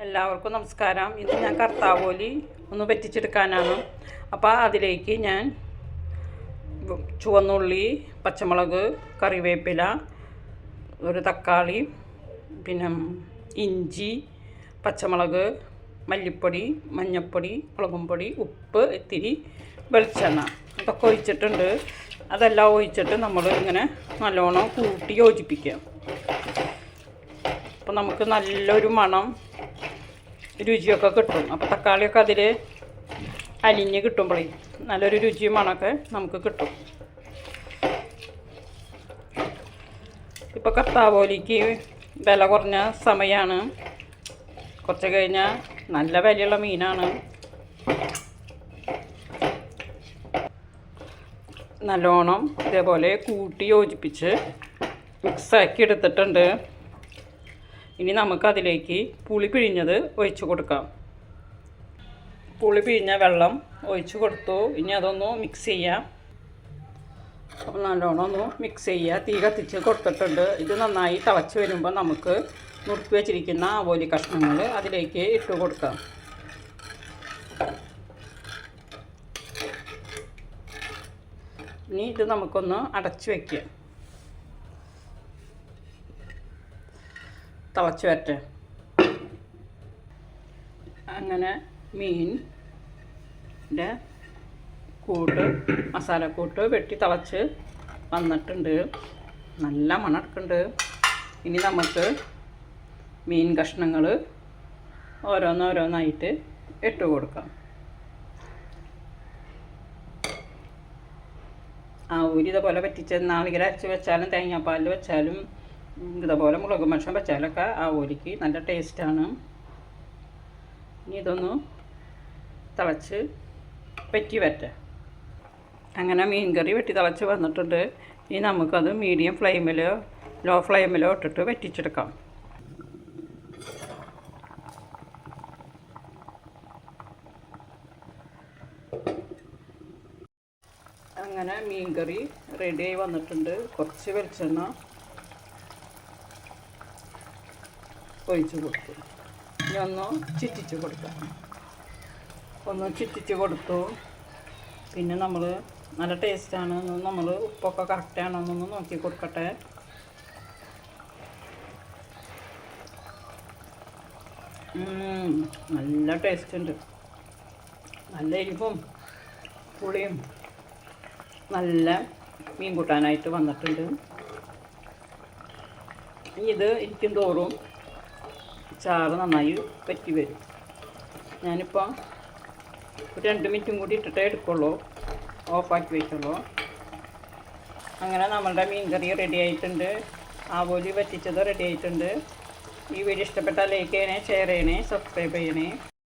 എല്ലാവർക്കും നമസ്കാരം. ഇന്ന് ഞാൻ കർത്താവോലി ഒന്ന് വറ്റിച്ചെടുക്കാനാണ്. അപ്പോൾ അതിലേക്ക് ഞാൻ ചുവന്നുള്ളി, പച്ചമുളക്, കറിവേപ്പില, ഒരു തക്കാളി, പിന്നെ ഇഞ്ചി, പച്ചമുളക്, മല്ലിപ്പൊടി, മഞ്ഞൾപ്പൊടി, മുളകും പൊടി, ഉപ്പ്, ഇത്തിരി വെളിച്ചെണ്ണ ഇതൊക്കെ ഒഴിച്ചിട്ടുണ്ട്. അതെല്ലാം ഒഴിച്ചിട്ട് നമ്മൾ ഇങ്ങനെ നല്ലോണം കൂട്ടി യോജിപ്പിക്കാം. അപ്പോൾ നമുക്ക് നല്ലൊരു മണം രുചിയൊക്കെ കിട്ടും. അപ്പോൾ തക്കാളിയൊക്കെ അതിൽ അലിഞ്ഞ് കിട്ടുമ്പോഴേ നല്ലൊരു രുചിയും മണമൊക്കെ നമുക്ക് കിട്ടും. ഇപ്പോൾ കർത്താവോലിക്ക് വില കുറഞ്ഞ സമയമാണ്. കുറച്ച് കഴിഞ്ഞാൽ നല്ല വിലയുള്ള മീനാണ്. നല്ലോണം ഇതേപോലെ കൂട്ടി യോജിപ്പിച്ച് മിക്സാക്കി എടുത്തിട്ടുണ്ട്. ഇനി നമുക്കതിലേക്ക് പുളി പിഴിഞ്ഞത് ഒഴിച്ച് കൊടുക്കാം. പുളി പിഴിഞ്ഞ വെള്ളം ഒഴിച്ച് കൊടുത്തു. ഇനി അതൊന്ന് മിക്സ് ചെയ്യാം. അപ്പോൾ നല്ലോണം ഒന്ന് മിക്സ് ചെയ്യുക. തീ കത്തിച്ച് കൊടുത്തിട്ടുണ്ട്. ഇത് നന്നായി തിളച്ച് വരുമ്പോൾ നമുക്ക് നുറുക്കി വെച്ചിരിക്കുന്ന ആവോലി കഷ്ണങ്ങൾ അതിലേക്ക് ഇട്ട് കൊടുക്കാം. ഇനി ഇത് നമുക്കൊന്ന് അടച്ച് വയ്ക്കാം. തിളച്ച് വരട്ടെ. അങ്ങനെ മീനിൻ്റെ മസാലക്കൂട്ട് വെട്ടി തിളച്ച് വന്നിട്ടുണ്ട്. നല്ല മണക്കുന്നുണ്ട്. ഇനി നമുക്ക് മീൻ കഷ്ണങ്ങൾ ഓരോന്നോരോന്നായിട്ട് ഇട്ട് കൊടുക്കാം. ആവൂരി ഇതേപോലെ വറ്റിച്ച് നാളികേരം അരച്ച് വെച്ചാലും തേങ്ങാപ്പാലിൽ വെച്ചാലും ഇതേപോലെ മുളക് മഷ വെച്ചാലൊക്കെ ആവൂരിക്ക് നല്ല ടേസ്റ്റാണ്. ഇനി ഇതൊന്ന് തിളച്ച് വറ്റി വരട്ടെ. അങ്ങനെ മീൻ കറി വെട്ടി തിളച്ച് വന്നിട്ടുണ്ട്. ഇനി നമുക്കത് മീഡിയം ഫ്ലെയിമിലോ ലോ ഫ്ലെയിമിലോ ഇട്ടിട്ട് വറ്റിച്ചെടുക്കാം. അങ്ങനെ മീൻ കറി റെഡിയായി വന്നിട്ടുണ്ട്. കുറച്ച് വെളിച്ചെണ്ണ ഒഴിച്ച് കൊടുത്തു. ഇനി ഒന്ന് ചുറ്റിച്ച് കൊടുക്കാം. ഒന്ന് ചുറ്റിച്ച് കൊടുത്തു. പിന്നെ നമ്മൾ നല്ല ടേസ്റ്റാണ്. നമ്മൾ ഉപ്പൊക്കെ കറക്റ്റാണോ എന്നൊന്ന് നോക്കി കൊടുക്കട്ടെ. നല്ല ടേസ്റ്റ് ഉണ്ട്. നല്ല എരിവും പുളിയും നല്ല മീൻ കൂട്ടാനായിട്ട് വന്നിട്ടുണ്ട്. ഇത് ഇരിക്കും തോറും ചാറ് നന്നായി പറ്റി വരും. ഞാനിപ്പോൾ ഒരു 2 മിനിറ്റും കൂടി ഇട്ടിട്ടേ എടുക്കുള്ളൂ, ഓഫാക്കി വയ്ക്കുള്ളൂ. അങ്ങനെ നമ്മളുടെ മീൻ കറി റെഡി ആയിട്ടുണ്ട്. ആവോലി വറ്റിച്ചത് റെഡി ആയിട്ടുണ്ട്. ഈ വീഡിയോ ഇഷ്ടപ്പെട്ടാൽ ലൈക്ക് ചെയ്യണേ, ഷെയർ ചെയ്യണേ, സബ്സ്ക്രൈബ് ചെയ്യണേ.